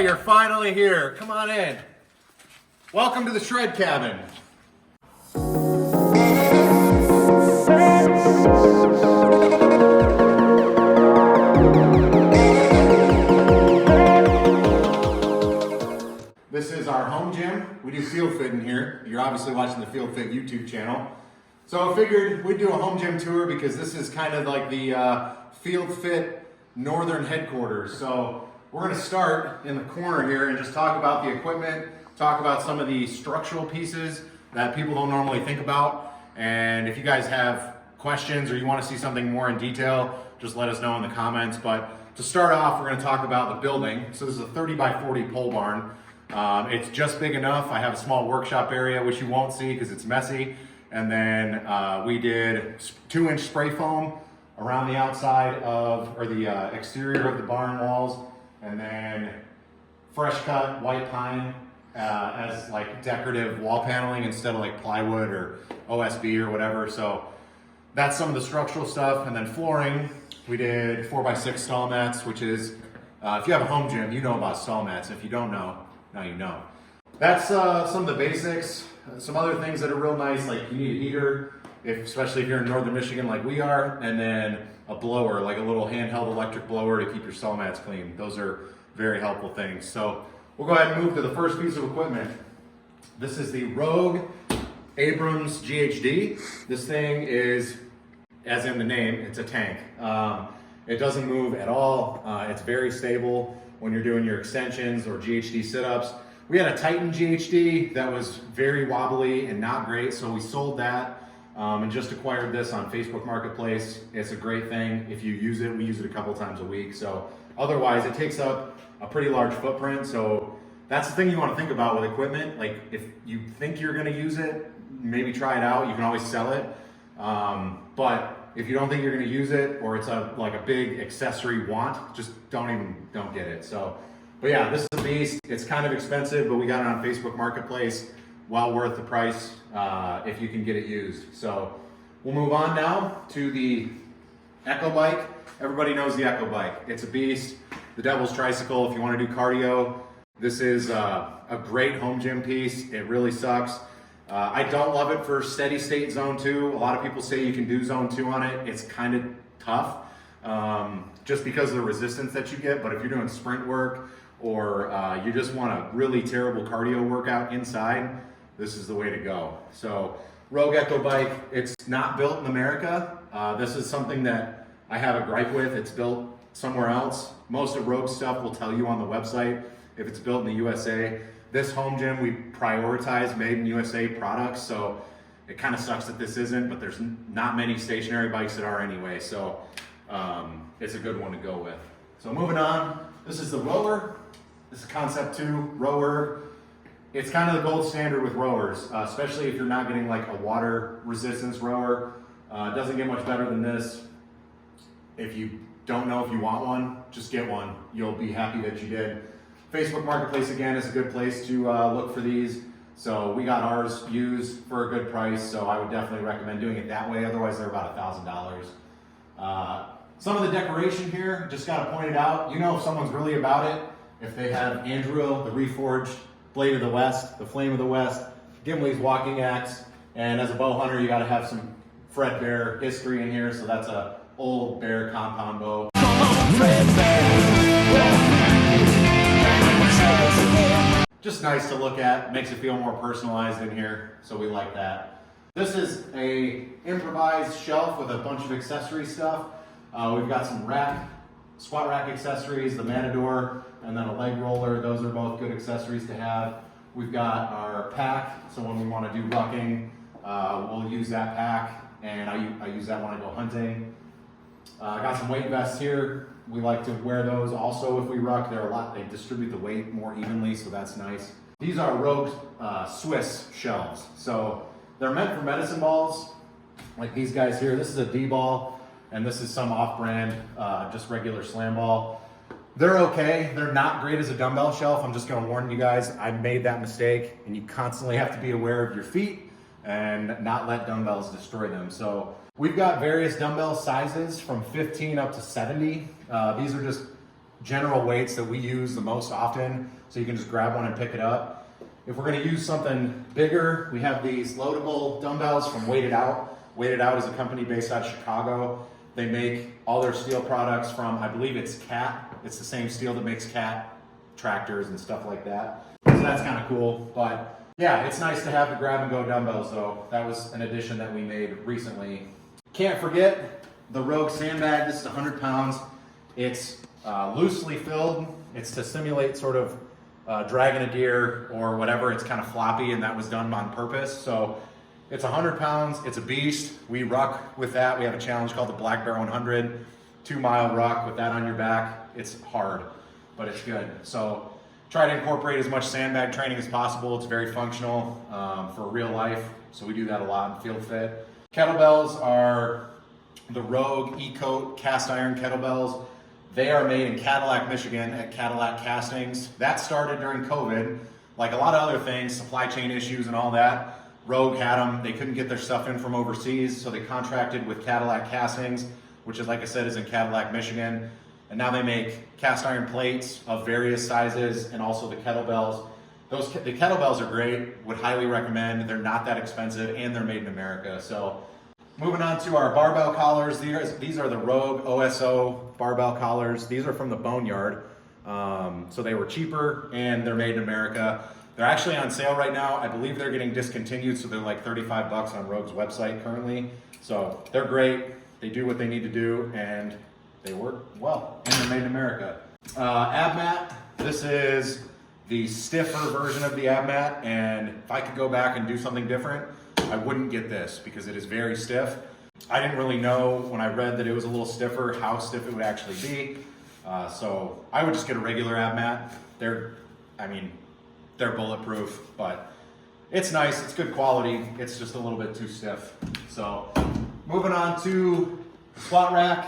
you're finally here. Come on in. Welcome to the Shred Cabin. This is our home gym. We do field fit in here. You're obviously watching the Field Fit YouTube channel. So I figured we'd do a home gym tour because this is kind of like the Field Fit Northern headquarters. So we're gonna start in the corner here and just talk about the equipment, talk about some of the structural pieces that people don't normally think about. And if you guys have questions or you wanna see something more in detail, just let us know in the comments. But to start off, we're gonna talk about the building. So this is a 30 by 40 pole barn. It's just big enough. I have a small workshop area, which you won't see because it's messy. And then we did 2-inch spray foam around the outside of, or the exterior of the barn walls. And then fresh cut white pine as like decorative wall paneling instead of like plywood or OSB or whatever. So that's some of the structural stuff. And then flooring, we did 4x6 stall mats, which is, if you have a home gym, you know about stall mats. If you don't know, now you know. That's some of the basics. Some other things that are real nice, like you need a heater, especially if you're in northern Michigan like we are, and then a blower, like a little handheld electric blower to keep your stall mats clean. Those are very helpful things. So we'll go ahead and move to the first piece of equipment. This is the Rogue Abrams GHD. This thing is, as in the name, it's a tank. It doesn't move at all. It's very stable when you're doing your extensions or GHD sit-ups. We had a Titan GHD that was very wobbly and not great, so we sold that and just acquired this on Facebook Marketplace. It's a great thing if you use it. We use it a couple times a week. So otherwise, it takes up a pretty large footprint. So that's the thing you want to think about with equipment. Like if you think you're going to use it, maybe try it out. You can always sell it. But if you don't think you're going to use it, or it's like a big accessory want, just don't get it. So. But yeah, this is a beast. It's kind of expensive, but we got it on Facebook Marketplace. Well worth the price if you can get it used. So we'll move on now to the Echo Bike. Everybody knows the Echo Bike. It's a beast. The Devil's Tricycle, if you want to do cardio. This is a great home gym piece. It really sucks. I don't love it for steady state zone 2. A lot of people say you can do zone 2 on it. It's kind of tough just because of the resistance that you get. But if you're doing sprint work, or you just want a really terrible cardio workout inside, this is the way to go. So Rogue Echo Bike, it's not built in America. This is something that I have a gripe with. It's built somewhere else. Most of Rogue stuff will tell you on the website if it's built in the USA. This home gym, we prioritize made in USA products, so it kind of sucks that this isn't, but there's not many stationary bikes that are anyway, so it's a good one to go with. So moving on, this is the rower. This is Concept 2 rower. It's kind of the gold standard with rowers, especially if you're not getting like a water resistance rower. It doesn't get much better than this. If you don't know if you want one, just get one. You'll be happy that you did. Facebook Marketplace, again, is a good place to look for these. So we got ours used for a good price, so I would definitely recommend doing it that way. Otherwise, they're about $1,000. Some of the decoration here, just gotta point it out. You know if someone's really about it, if they have Anduril, the Reforged Blade of the West, the Flame of the West, Gimli's Walking Axe, and as a bow hunter, you gotta have some Fred Bear history in here, so that's a old Bear compound bow. Just nice to look at, makes it feel more personalized in here, so we like that. This is a improvised shelf with a bunch of accessory stuff. We've got some squat rack accessories, the Matador, and then a leg roller. Those are both good accessories to have. We've got our pack, so when we want to do rucking, we'll use that pack, and I use that when I go hunting. I got some weight vests here. We like to wear those also if we ruck. They distribute the weight more evenly, so that's nice. These are Rogue Swiss shelves. So they're meant for medicine balls, like these guys here. This is a D-ball. And this is some off-brand, just regular slam ball. They're okay. They're not great as a dumbbell shelf. I'm just gonna warn you guys, I made that mistake, and you constantly have to be aware of your feet and not let dumbbells destroy them. So we've got various dumbbell sizes from 15 up to 70. These are just general weights that we use the most often, so you can just grab one and pick it up. If we're gonna use something bigger, we have these loadable dumbbells from Weighted Out. Weighted Out is a company based out of Chicago. They make all their steel products from, I believe it's CAT. It's the same steel that makes CAT tractors and stuff like that. So that's kind of cool. But yeah, it's nice to have the grab and go dumbbells though. That was an addition that we made recently. Can't forget the Rogue sandbag. This is 100 pounds. It's loosely filled. It's to simulate sort of dragging a deer or whatever. It's kind of floppy, and that was done on purpose. So it's 100 pounds. It's a beast. We ruck with that. We have a challenge called the Black Bear 100, 2-mile ruck with that on your back. It's hard, but it's good. So try to incorporate as much sandbag training as possible. It's very functional for real life. So we do that a lot in Field Fit. Kettlebells are the Rogue E-Coat cast iron kettlebells. They are made in Cadillac, Michigan at Cadillac Castings. That started during COVID. Like a lot of other things, supply chain issues and all that, Rogue had them. They couldn't get their stuff in from overseas, so they contracted with Cadillac Castings, which is, like I said, is in Cadillac, Michigan. And now they make cast iron plates of various sizes and also the kettlebells. The kettlebells are great, would highly recommend. They're not that expensive and they're made in America. So moving on to our barbell collars. These are the Rogue OSO barbell collars. These are from the Boneyard. So they were cheaper and they're made in America. They're actually on sale right now. I believe they're getting discontinued, so they're like 35 bucks on Rogue's website currently. So they're great. They do what they need to do and they work well, and they're made in America. Ab mat. This is the stiffer version of the ab mat, and if I could go back and do something different, I wouldn't get this because it is very stiff. I didn't really know when I read that it was a little stiffer how stiff it would actually be. So I would just get a regular ab mat. They're bulletproof, but it's nice, it's good quality. It's just a little bit too stiff. So moving on to the squat rack.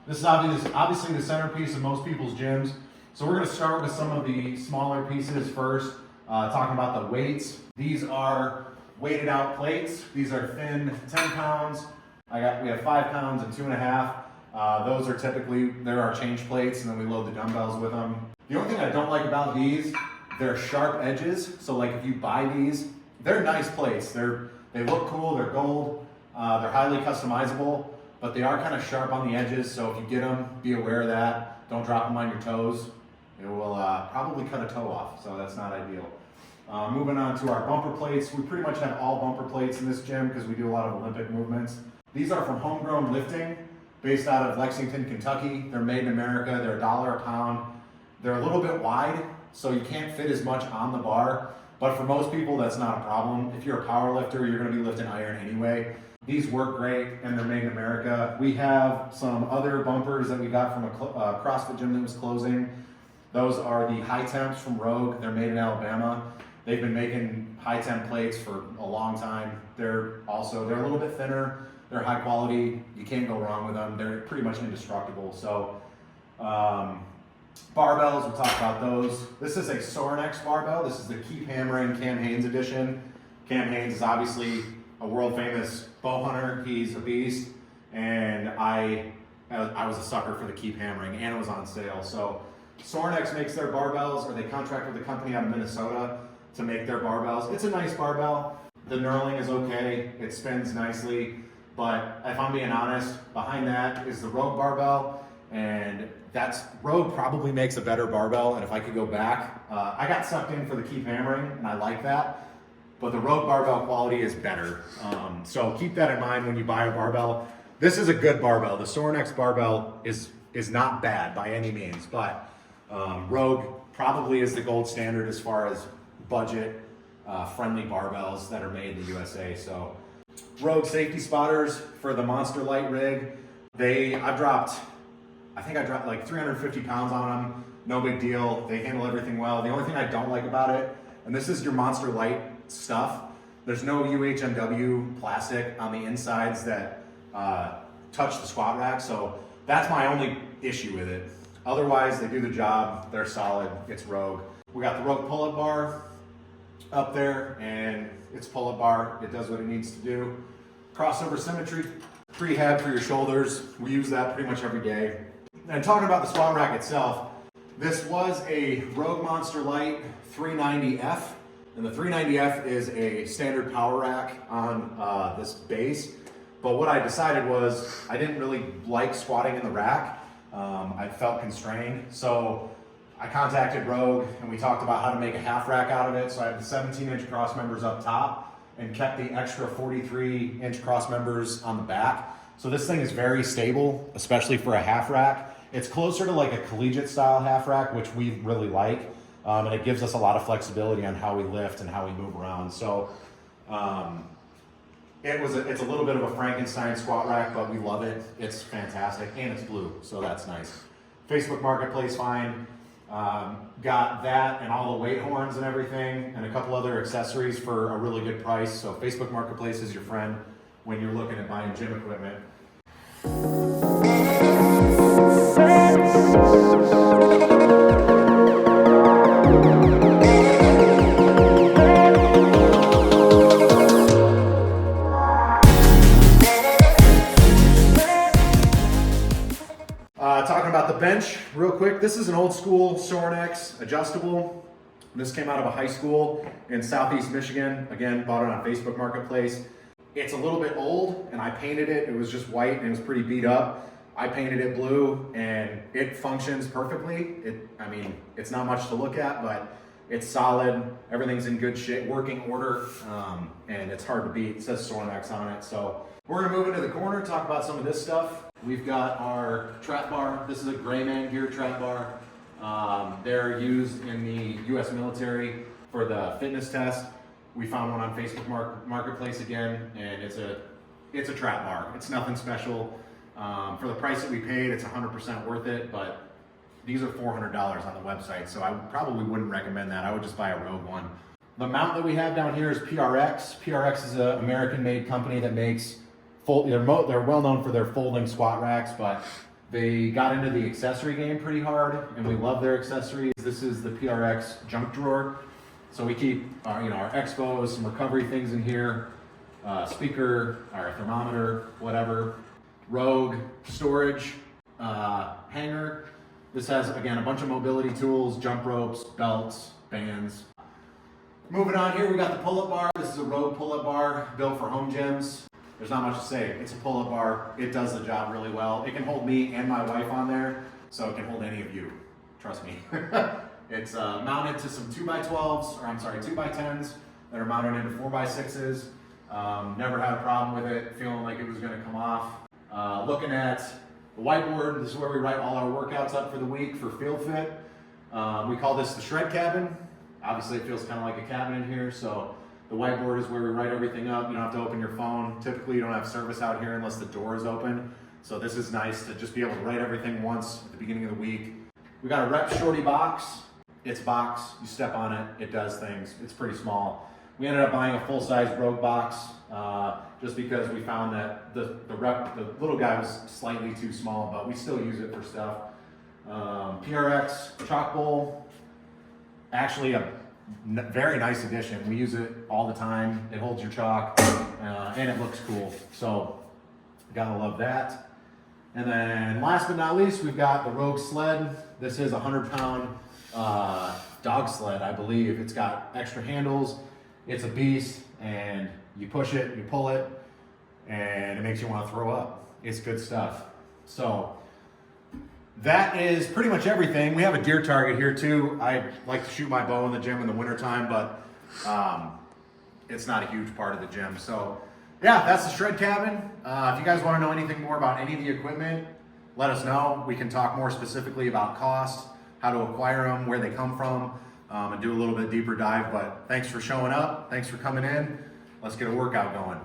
This is obviously the centerpiece of most people's gyms. So we're gonna start with some of the smaller pieces first, talking about the weights. These are weighted out plates. These are thin 10 pounds. We have 5 pounds and 2.5. Those are typically, they're our change plates, and then we load the dumbbells with them. The only thing I don't like about these, they're sharp edges. So like if you buy these, they're nice plates. They look cool, they're gold, they're highly customizable, but they are kind of sharp on the edges. So if you get them, be aware of that. Don't drop them on your toes. It will probably cut a toe off, so that's not ideal. Moving on to our bumper plates. We pretty much have all bumper plates in this gym because we do a lot of Olympic movements. These are from Homegrown Lifting, based out of Lexington, Kentucky. They're made in America. They're $1 a pound. They're a little bit wide, so you can't fit as much on the bar. But for most people, that's not a problem. If you're a power lifter, you're gonna be lifting iron anyway. These work great, and they're made in America. We have some other bumpers that we got from a CrossFit gym that was closing. Those are the High Temps from Rogue. They're made in Alabama. They've been making high temp plates for a long time. They're a little bit thinner. They're high quality. You can't go wrong with them. They're pretty much indestructible. So barbells, we'll talk about those. This is a Sorinex barbell. This is the Keep Hammering Cam Hanes edition. Cam Hanes is obviously a world famous bow hunter. He's a beast. And I was a sucker for the Keep Hammering, and it was on sale. So Sorinex makes their barbells, or they contract with a company out of Minnesota to make their barbells. It's a nice barbell. The knurling is okay. It spins nicely. But if I'm being honest, behind that is the Rogue barbell, and Rogue probably makes a better barbell. And if I could go back, I got sucked in for the Keep Hammering, and I like that. But the Rogue barbell quality is better. So keep that in mind when you buy a barbell. This is a good barbell. The Sorinex barbell is not bad by any means, but Rogue probably is the gold standard as far as budget friendly barbells that are made in the USA. So Rogue safety spotters for the Monster Light rig. I think I dropped like 350 pounds on them. No big deal. They handle everything well. The only thing I don't like about it, and this is your Monster Light stuff, there's no UHMW plastic on the insides that touch the squat rack. So that's my only issue with it. Otherwise, they do the job. They're solid. It's Rogue. We got the Rogue pull-up bar up there, and it's pull-up bar. It does what it needs to do. Crossover symmetry, prehab for your shoulders. We use that pretty much every day. And talking about the squat rack itself, this was a Rogue Monster Lite 390F, and the 390F is a standard power rack on this base. But what I decided was I didn't really like squatting in the rack. I felt constrained, so I contacted Rogue and we talked about how to make a half rack out of it. So I have the 17-inch cross members up top and kept the extra 43-inch cross members on the back. So this thing is very stable, especially for a half rack. It's closer to like a collegiate style half rack, which we really like. And it gives us a lot of flexibility on how we lift and how we move around. So it's a little bit of a Frankenstein squat rack, but we love it. It's fantastic, and it's blue, so that's nice. Facebook Marketplace fine. Got that and all the weight horns and everything, and a couple other accessories for a really good price. So Facebook Marketplace is your friend when you're looking at buying gym equipment. Talking about the bench real quick. This is an old school Sorinex adjustable. This came out of a high school in Southeast Michigan. Again, bought it on Facebook Marketplace. It's a little bit old and I painted it. It was just white and it was pretty beat up. I painted it blue and it functions perfectly. I mean, it's not much to look at, but it's solid. Everything's in good shape, working order, and it's hard to beat. It says Sorinex on it. So we're gonna move into the corner, talk about some of this stuff. We've got our trap bar. This is a Grayman Gear trap bar. They're used in the US military for the fitness test. We found one on Facebook Marketplace again, and it's a trap bar. It's nothing special. For the price that we paid, it's 100% worth it, but these are $400 on the website, so I probably wouldn't recommend that. I would just buy a Rogue one. The mount that we have down here is PRX. PRX is an American-made company that makes they're well known for their folding squat racks, but they got into the accessory game pretty hard, and we love their accessories. This is the PRX junk drawer. So we keep our Expos, some recovery things in here, speaker, our thermometer, whatever. Rogue storage hanger. This has, again, a bunch of mobility tools, jump ropes, belts, bands. Moving on here, we got the pull-up bar. This is a Rogue pull-up bar built for home gyms. There's not much to say. It's a pull-up bar. It does the job really well. It can hold me and my wife on there, so it can hold any of you. Trust me. It's mounted to some 2x12s, or I'm sorry, 2x10s that are mounted into 4x6s. Never had a problem with it, feeling like it was gonna come off. Looking at the whiteboard, this is where we write all our workouts up for the week for Field Fit. We call this the shred cabin. Obviously it feels kind of like a cabin in here, so the whiteboard is where we write everything up. You don't have to open your phone. Typically you don't have service out here unless the door is open. So this is nice to just be able to write everything once at the beginning of the week. We got a Rep Shorty box. It's box, you step on it, it does things. It's pretty small. We ended up buying a full-size Rogue box just because we found that the little guy was slightly too small, but we still use it for stuff. PRX chalk bowl, actually a very nice addition. We use it all the time. It holds your chalk and it looks cool. So gotta love that. And then last but not least, we've got the Rogue sled. This is a 100-pound dog sled, I believe. It's got extra handles. It's a beast, and you push it, you pull it, and it makes you want to throw up. It's good stuff. So that is pretty much everything. We have a deer target here too. I like to shoot my bow in the gym in the wintertime, but it's not a huge part of the gym. So yeah, that's the shred cabin. If you guys want to know anything more about any of the equipment, let us know. We can talk more specifically about cost, how to acquire them, where they come from, and do a little bit deeper dive. But thanks for showing up. Thanks for coming in. Let's get a workout going.